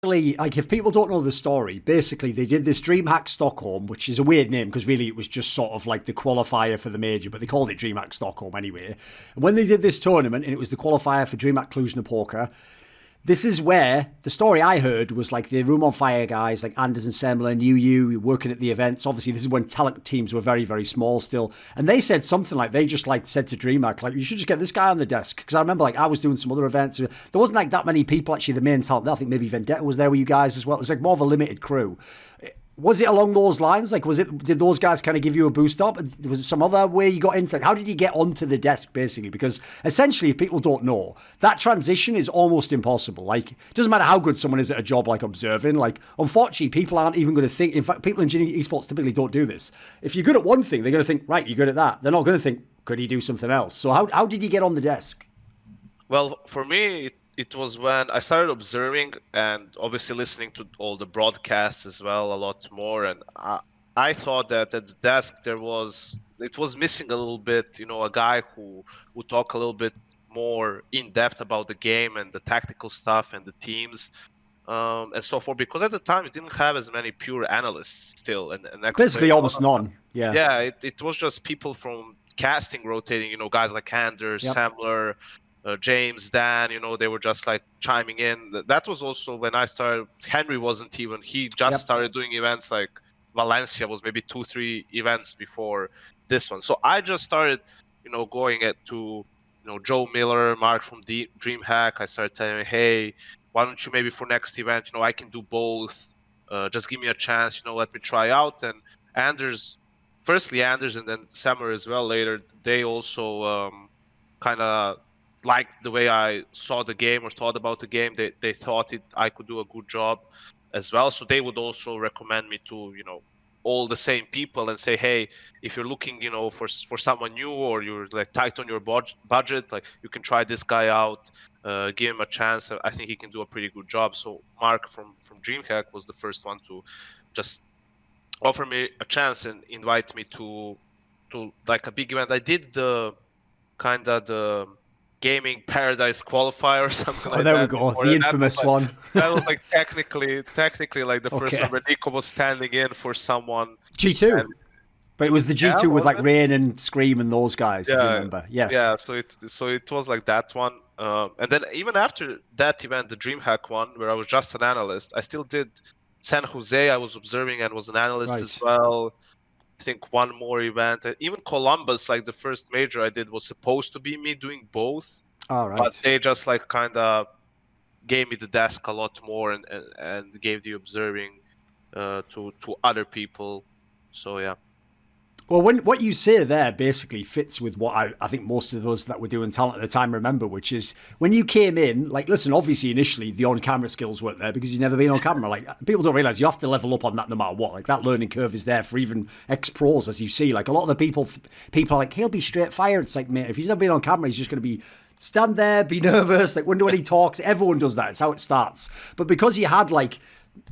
Like, if people don't know the story, basically they did this DreamHack Stockholm, which is a weird name because really it was just sort of like the qualifier for the major, but they called it DreamHack Stockholm anyway. And when they did this tournament, and it was the qualifier for DreamHack Cluj-Napoca, this is where the story I heard was like the Room on Fire guys, like Anders and Semler and you working at the events. Obviously, this is when talent teams were very, very small still. And they said something like, they just like said to DreamHack, like, you should just get this guy on the desk. Because I remember like I was doing some other events. There wasn't like that many people, actually, the main talent. I think maybe Vendetta was there with you guys as well. It was like more of a limited crew. Was it along those lines? Like, did those guys kind of give you a boost up? Was it some other way you got into? Like, how did you get onto the desk, basically? Because essentially, if people don't know, that transition is almost impossible. Like, it doesn't matter how good someone is at a job like observing. Like, unfortunately, people aren't even going to think. In fact, people in esports typically don't do this. If you're good at one thing, they're going to think, right, you're good at that. They're not going to think, could he do something else? So how did you get on the desk? Well, for me, it was when I started observing and obviously listening to all the broadcasts as well a lot more. And I thought that at the desk it was missing a little bit, a guy who would talk a little bit more in depth about the game and the tactical stuff and the teams and so forth. Because at the time it didn't have as many pure analysts still, and basically almost none. Yeah. Yeah, it was just people from casting rotating. Guys like Anders, Samler. James, Dan, they were just like chiming in. That was also when I started. Henry wasn't even. He just started doing events like Valencia was maybe 2-3 events before this one. So I just started, going to, Joe Miller, Mark from DreamHack. I started telling him, hey, why don't you maybe for next event, I can do both. Just give me a chance, let me try out. And firstly Anders and then Sammer as well later, they also kind of liked the way I saw the game or thought about the game. They thought I could do a good job as well. So they would also recommend me to, all the same people and say, hey, if you're looking, for someone new or you're like tight on your budget, like you can try this guy out, give him a chance. I think he can do a pretty good job. So Mark from DreamHack was the first one to just offer me a chance and invite me to like a big event. I did the Gaming Paradise qualifier or something like that. Oh, there we go. The infamous one. That was like technically like the first one where Nico was standing in for someone. G2. But it was the G2 with like Rain and Scream and those guys, if you remember. Yes. Yeah, so it was like that one. And then even after that event, the DreamHack one, where I was just an analyst, I still did San Jose. I was observing and was an analyst as well. I think one more event, even Columbus, like the first major I did was supposed to be me doing both. All right. But they just like kind of gave me the desk a lot more and gave the observing to other people. So yeah. Well, what you say there basically fits with what I think most of those that were doing talent at the time remember, which is when you came in, like, listen, obviously initially the on-camera skills weren't there because you've never been on camera. Like, people don't realize you have to level up on that no matter what. Like, that learning curve is there for even ex-pros, as you see. Like, a lot of the people are like, he'll be straight fired. It's like, mate, if he's never been on camera, he's just going to be stand there, be nervous, like, wonder when he talks. Everyone does that. It's how it starts. But because you had, like,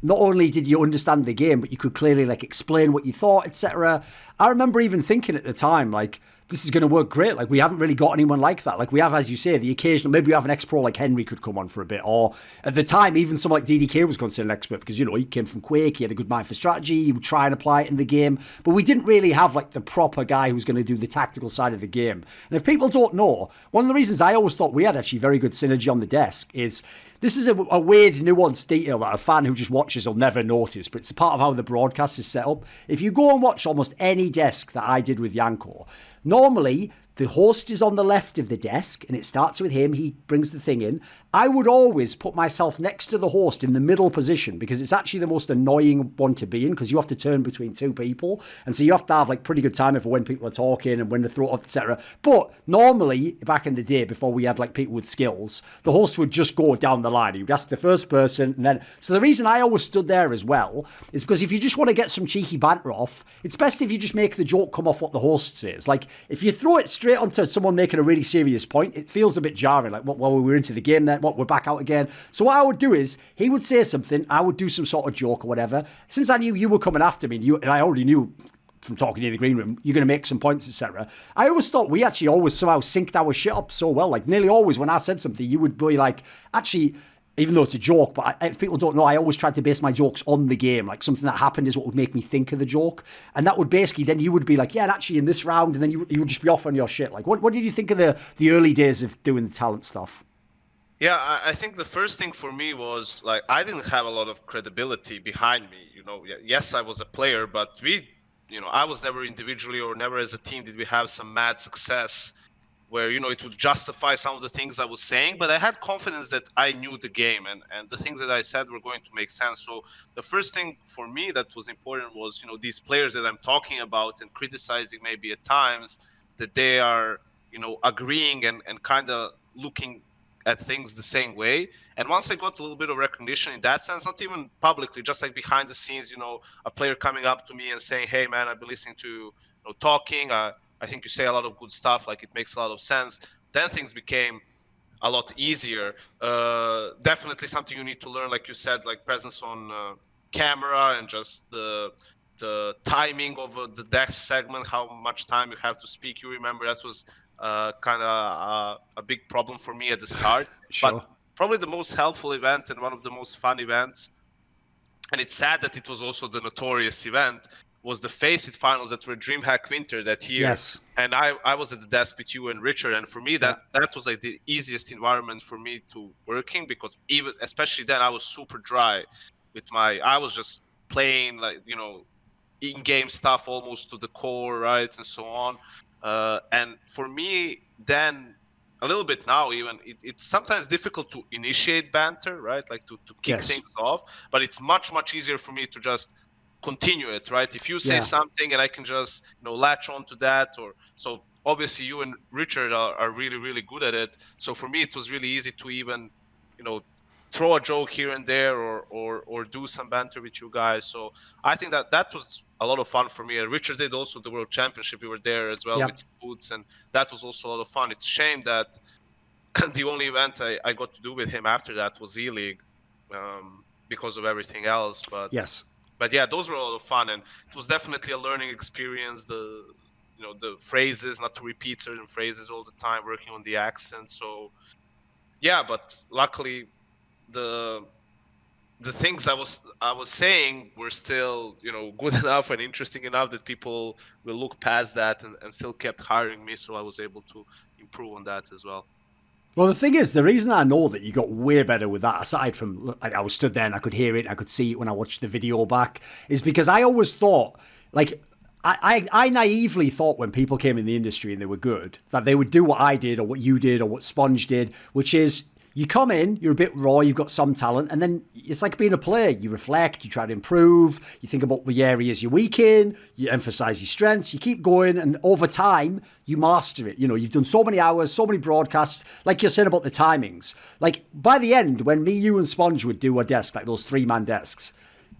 not only did you understand the game, but you could clearly like explain what you thought, etc. I remember even thinking at the time, like, this is going to work great. Like, we haven't really got anyone like that. Like, we have, as you say, the occasional, maybe we have an ex-pro like Henry could come on for a bit. Or at the time, even someone like DDK was considered an expert because, he came from Quake. He had a good mind for strategy. He would try and apply it in the game. But we didn't really have like the proper guy who's going to do the tactical side of the game. And if people don't know, one of the reasons I always thought we had actually very good synergy on the desk is this is a weird, nuanced detail that a fan who just watches will never notice, but it's a part of how the broadcast is set up. If you go and watch almost any desk that I did with Yanko, normally the host is on the left of the desk and it starts with him. He brings the thing in. I would always put myself next to the host in the middle position because it's actually the most annoying one to be in because you have to turn between two people. And so you have to have like pretty good timing for when people are talking and when the throat off, etc. But normally back in the day before we had like people with skills, the host would just go down the line. He would ask the first person and then... So the reason I always stood there as well is because if you just want to get some cheeky banter off, it's best if you just make the joke come off what the host says. Like if you throw it straight onto someone making a really serious point, it feels a bit jarring. Like, well, we're into the game then. We're back out again. So what I would do is, he would say something, I would do some sort of joke or whatever. Since I knew you were coming after me, and I already knew from talking in the green room, you're going to make some points, etc. I always thought we actually always somehow synced our shit up so well. Like, nearly always when I said something, you would be like, actually... even though it's a joke, but if people don't know, I always tried to base my jokes on the game. Like something that happened is what would make me think of the joke. And that would basically, then you would be like, yeah, and actually in this round, and then you would just be off on your shit. Like, what did you think of the early days of doing the talent stuff? Yeah, I think the first thing for me was like I didn't have a lot of credibility behind me. Yes, I was a player, but I was never individually or never as a team did we have some mad success where it would justify some of the things I was saying, but I had confidence that I knew the game and the things that I said were going to make sense. So the first thing for me that was important was these players that I'm talking about and criticizing maybe at times, that they are agreeing and kind of looking at things the same way. And once I got a little bit of recognition in that sense, not even publicly, just like behind the scenes, a player coming up to me and saying, hey man, I've been listening to talking, I think you say a lot of good stuff, like it makes a lot of sense. Then things became a lot easier. Definitely something you need to learn, like you said, like presence on camera and just the timing of the desk segment, how much time you have to speak. You remember that was kind of a big problem for me at the start. Sure. But probably the most helpful event and one of the most fun events, and it's sad that it was also the notorious event, was the Face It finals that were DreamHack Winter that year. Yes. And I was at the desk with you and Richard, and for me that was like the easiest environment for me to work in, because even especially then I was super dry with I was just playing like in-game stuff almost to the core, right, and so on. And for me then, a little bit now even, it's sometimes difficult to initiate banter, right, like to kick things off, but it's much easier for me to just continue it, right? If you say something and I can just latch on to that, or so obviously you and Richard are really good at it. So for me it was really easy to even throw a joke here and there, or do some banter with you guys. So I think that was a lot of fun for me. And Richard did also the World Championship. We were there as well with Boots, and that was also a lot of fun. It's a shame that the only event I got to do with him after that was E-League, because of everything else. But yeah, those were a lot of fun, and it was definitely a learning experience. The phrases, not to repeat certain phrases all the time, working on the accent. So yeah, but luckily the things I was saying were still good enough and interesting enough that people will look past that and still kept hiring me. So I was able to improve on that as well. Well, the thing is, the reason I know that you got way better with that, aside from I was stood there and I could hear it, I could see it when I watched the video back, is because I always thought, like, I naively thought when people came in the industry and they were good, that they would do what I did or what you did or what Sponge did, which is you come in, you're a bit raw, you've got some talent, and then it's like being a player. You reflect, you try to improve, you think about the areas you're weak in, you emphasize your strengths, you keep going, and over time, you master it. You've done so many hours, so many broadcasts, like you're saying about the timings. Like, by the end, when me, you, and Sponge would do a desk, like those 3-man desks,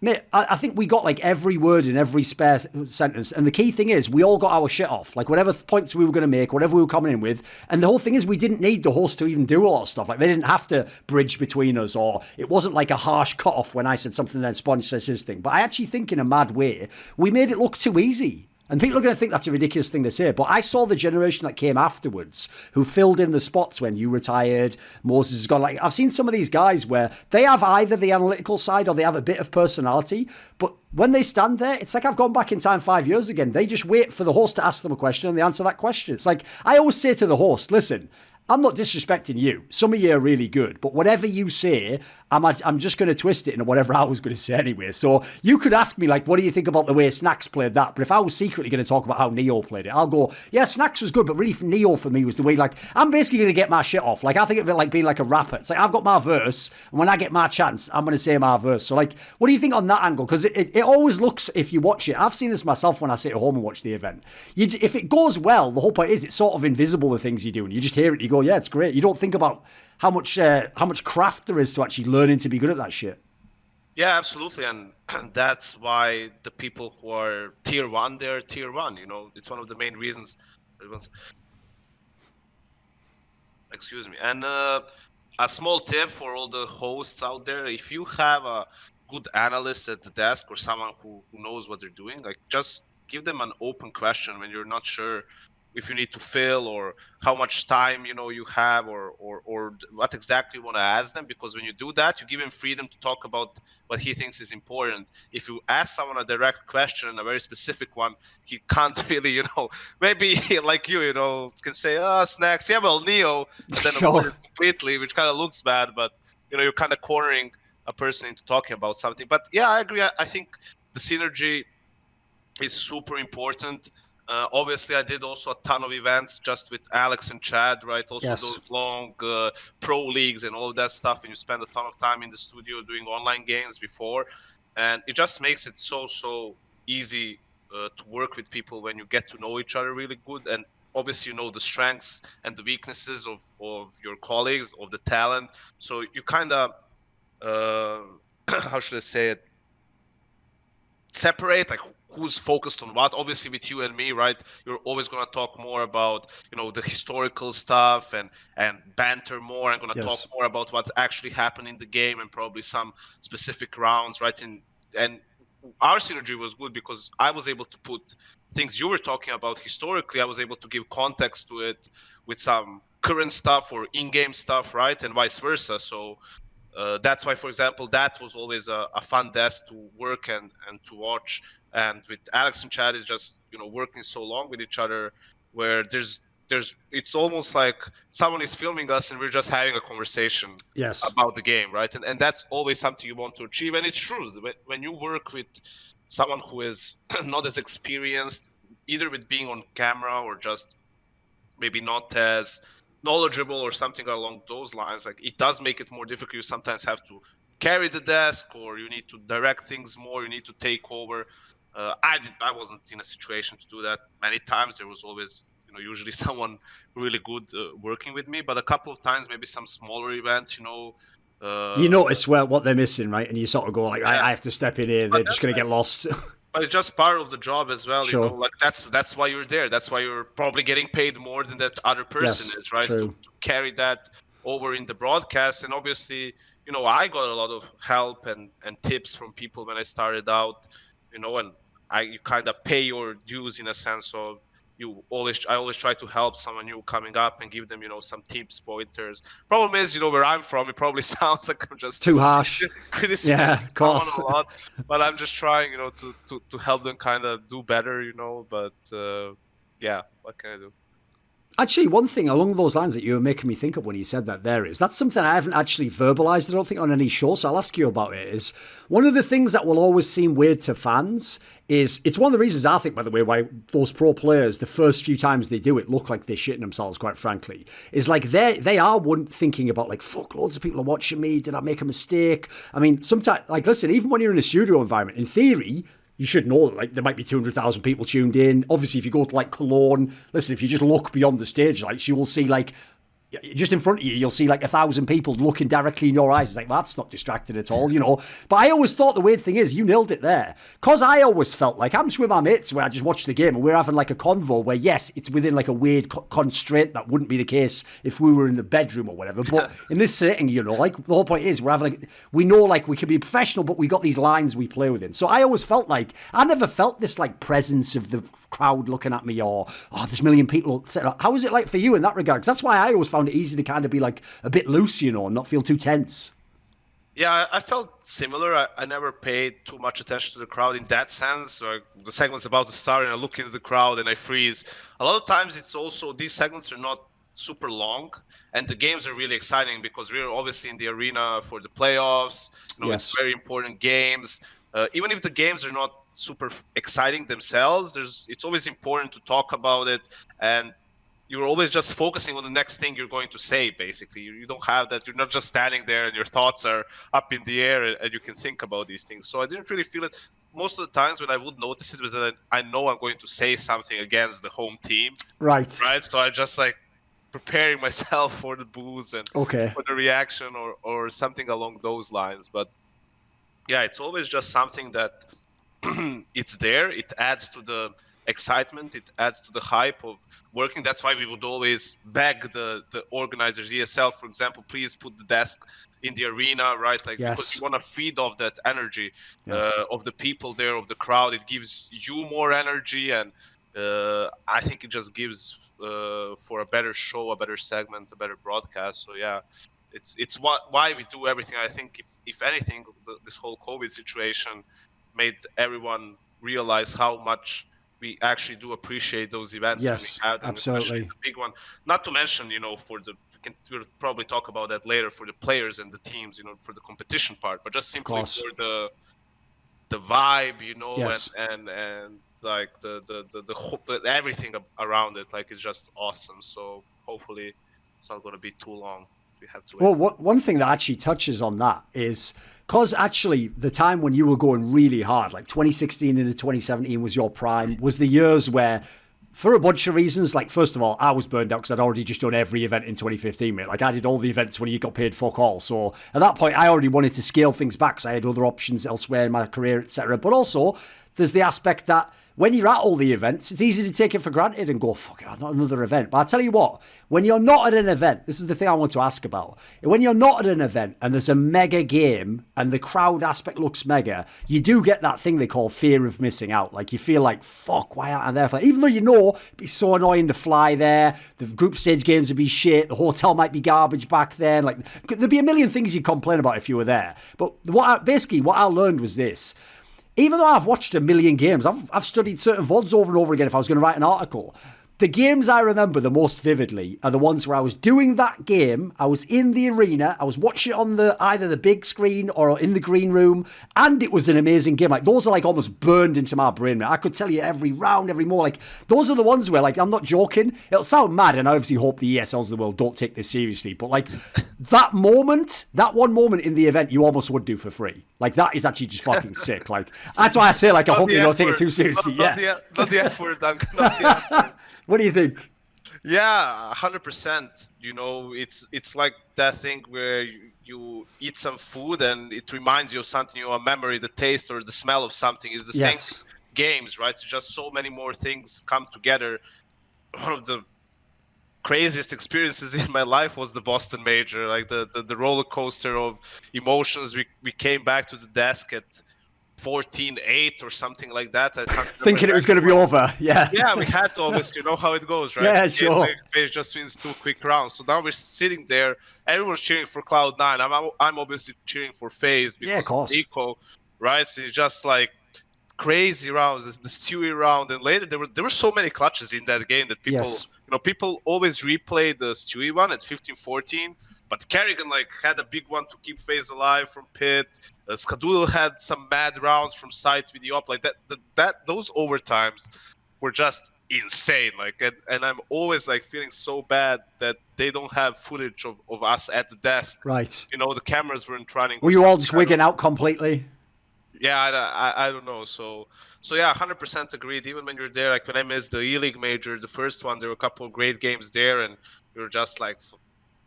mate, I think we got like every word in every spare sentence. And the key thing is we all got our shit off. Like whatever points we were going to make, whatever we were coming in with. And the whole thing is we didn't need the host to even do a lot of stuff. Like they didn't have to bridge between us, or it wasn't like a harsh cut off when I said something then Sponge says his thing. But I actually think in a mad way, we made it look too easy. And people are going to think that's a ridiculous thing to say, but I saw the generation that came afterwards who filled in the spots when you retired, Moses has gone. Like, I've seen some of these guys where they have either the analytical side or they have a bit of personality, but when they stand there, it's like I've gone back in time 5 years again. They just wait for the host to ask them a question and they answer that question. It's like, I always say to the host, listen, I'm not disrespecting you. Some of you are really good, but whatever you say, I'm just going to twist it into whatever I was going to say anyway. So you could ask me, like, what do you think about the way Snacks played that? But if I was secretly going to talk about how Neo played it, I'll go, yeah, Snacks was good, but really Neo for me was the way, like, I'm basically going to get my shit off. Like, I think of it like being like a rapper. It's like, I've got my verse, and when I get my chance, I'm going to say my verse. So, like, what do you think on that angle? Because it always looks, if you watch it, I've seen this myself when I sit at home and watch the event. If it goes well, the whole point is it's sort of invisible, the things you do, and you just hear it, and you go, yeah, it's great. You don't think about how much craft there is to actually learning to be good at that shit. Yeah, absolutely, and that's why the people who are tier 1, they're tier 1. It's one of the main reasons. Excuse me. And a small tip for all the hosts out there: if you have a good analyst at the desk or someone who knows what they're doing, like just give them an open question when you're not sure if you need to fill, or how much time you have, or what exactly you want to ask them. Because when you do that, you give him freedom to talk about what he thinks is important. If you ask someone a direct question, a very specific one, he can't really, maybe like can say, snacks, yeah, well, Neo, and then avoid Sure. it completely, which kind of looks bad, but you're kind of cornering a person into talking about something. But yeah, I agree. I think the synergy is super important. Obviously, I did also a ton of events just with Alex and Chad, right? Also Yes. those long pro leagues and all of that stuff, and you spend a ton of time in the studio doing online games before, and it just makes it so easy to work with people when you get to know each other really good. And obviously, you know the strengths and the weaknesses of your colleagues, of the talent. So you kind of how should I say it? Separate like who's focused on what. Obviously with you and me, right, you're always going to talk more about the historical stuff and banter more, and going to talk Yes. more about what actually happened in the game and probably some specific rounds, right? And our synergy was good because I was able to put things you were talking about historically, I was able to give context to it with some current stuff or in-game stuff, right, and vice versa. So that's why, for example, that was always a fun desk to work and to watch. And with Alex and Chad is just working so long with each other, where there's it's almost like someone is filming us and we're just having a conversation Yes. about the game, right? And that's always something you want to achieve. And it's true when you work with someone who is not as experienced, either with being on camera or just maybe not as knowledgeable or something along those lines, like it does make it more difficult. You sometimes have to carry the desk, or you need to direct things more, you need to take over. I wasn't in a situation to do that many times. There was always usually someone really good working with me, but a couple of times, maybe some smaller events, You uh, notice what they're missing, right? And you sort of go like, yeah. I have to step in here. But They're just going to get lost. it's just part of the job as well, Sure. like that's why you're there. That's why you're probably getting paid more than that other person Yes. is, right, True. to carry that over in the broadcast. And obviously, I got a lot of help and tips from people when I started out, and you kind of pay your dues in a sense of I always try to help someone new coming up and give them some tips, pointers. Problem is, where I'm from, it probably sounds like I'm just Too harsh. Yeah, criticizing of someone course. a lot, but I'm just trying, to help them kind of do better, But yeah, what can I do? Actually, one thing along those lines that you were making me think of when you said that there is, that's something I haven't actually verbalized, I don't think, on any show, so I'll ask you about it, is one of the things that will always seem weird to fans is, it's one of the reasons I think, by the way, why those pro players, the first few times they do it, look like they're shitting themselves, quite frankly, is like they are one thinking about like, fuck, loads of people are watching me, did I make a mistake? I mean, sometimes, like, listen, even when you're in a studio environment, in theory, you should know that, like, there might be 200,000 people tuned in. Obviously, if you go to like Cologne, listen, if you just look beyond the stage lights, you will see like just in front of you, you'll see like 1,000 people looking directly in your eyes. It's like, that's not distracting at all, But I always thought the weird thing is, you nailed it there. Because I always felt like, I'm just with my mates where I just watch the game and we're having like a convo where, yes, it's within like a weird constraint that wouldn't be the case if we were in the bedroom or whatever. But in this setting, like the whole point is we're having like, we know like we can be professional, but we got these lines we play within. So I always felt like, I never felt this like presence of the crowd looking at me or, there's a million people. How was it like for you in that regard? Because that's why I always found it easy to kind of be like a bit loose, and not feel too tense. Yeah, I felt similar. I never paid too much attention to the crowd in that sense. Like the segment's about to start and I look into the crowd and I freeze. A lot of times it's also, these segments are not super long and the games are really exciting because we're obviously in the arena for the playoffs. It's Yes. very important games. Even if the games are not super exciting themselves, it's always important to talk about it, and you're always just focusing on the next thing you're going to say. Basically, you don't have that. You're not just standing there and your thoughts are up in the air and you can think about these things. So I didn't really feel it. Most of the times when I would notice it was that I know I'm going to say something against the home team, Right. right? So I just like preparing myself for the booze and Okay. for the reaction or something along those lines. But yeah, it's always just something that it's there. It adds to the excitement. It adds to the hype of working. That's why we would always beg the organizers, ESL, for example, please put the desk in the arena, right? Like, because you Yes. want to feed off that energy Yes. of the people there, of the crowd. It gives you more energy, and I think it just gives for a better show, a better segment, a better broadcast. So yeah, it's why we do everything. I think if anything, this whole COVID situation made everyone realize how much we actually do appreciate those events when we Yes, have them, especially absolutely. the big one. Not to mention, we'll probably talk about that later for the players and the teams, for the competition part, but just Of simply course. for the vibe, Yes. and like everything around it, like it's just awesome. So hopefully it's not going to be too long. We have to wait Well, for. one thing that actually touches on that is because actually the time when you were going really hard, like 2016 into 2017 was your prime, was the years where, for a bunch of reasons, like first of all, I was burned out because I'd already just done every event in 2015, mate. Like I did all the events when you got paid fuck all. So at that point, I already wanted to scale things back because I had other options elsewhere in my career, etc. But also, there's the aspect that when you're at all the events, it's easy to take it for granted and go, fuck it, not another event. But I tell you what, when you're not at an event, this is the thing I want to ask about. When you're not at an event and there's a mega game and the crowd aspect looks mega, you do get that thing they call fear of missing out. Like you feel like, fuck, why aren't I there for that? Even though you know it'd be so annoying to fly there, the group stage games would be shit, the hotel might be garbage back then. Like there'd be a million things you'd complain about if you were there. But what I learned was this. Even though I've watched a million games, I've studied certain VODs over and over again if I was going to write an article. The games I remember the most vividly are the ones where I was doing that game, I was in the arena, I was watching it on either the big screen or in the green room, and it was an amazing game. Like those are like almost burned into my brain, man. I could tell you every round, every more. Like those are the ones where, like, I'm not joking. It'll sound mad, and I obviously hope the ESLs of the world don't take this seriously. But like that one moment in the event, you almost would do for free. Like that is actually just fucking sick. Like that's why I say, like, I hope they don't take it too seriously. Not the effort, Duncan. Not the effort. What do you think? Yeah, 100%. It's like that thing where you eat some food and it reminds you of something, a memory, the taste or the smell of something is the same thing. Games, right? So just so many more things come together. One of the craziest experiences in my life was the Boston Major, like the roller coaster of emotions. We came back to the desk at 14-8 or something like that. I can't thinking it was going to be over. Yeah. Yeah, we had to, obviously. You know how it goes, right? Yeah, sure. It just wins 2 quick rounds. So now we're sitting there. Everyone's cheering for Cloud9. I'm obviously cheering for FaZe because of course. Nico, right? So it's just like crazy rounds. The Stewie round, and later there were so many clutches in that game that people always replay the Stewie one at 15-14. But Kerrigan had a big one to keep FaZe alive from pit. Skadoodle had some mad rounds from site with the op. Like those overtimes were just insane. And I'm always feeling so bad that they don't have footage of us at the desk. Right. The cameras weren't running. Were you all just wigging out completely? Yeah, I don't know. So yeah, 100% agreed. Even when you're there, like when I missed the E-League Major, the first one, there were a couple of great games there, and you're just like,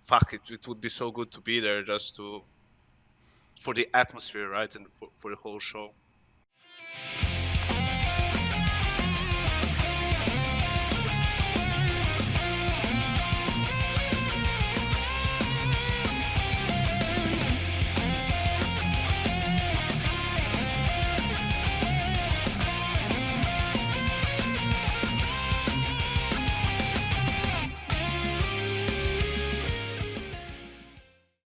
fuck it, it would be so good to be there just for the atmosphere, right, and for the whole show.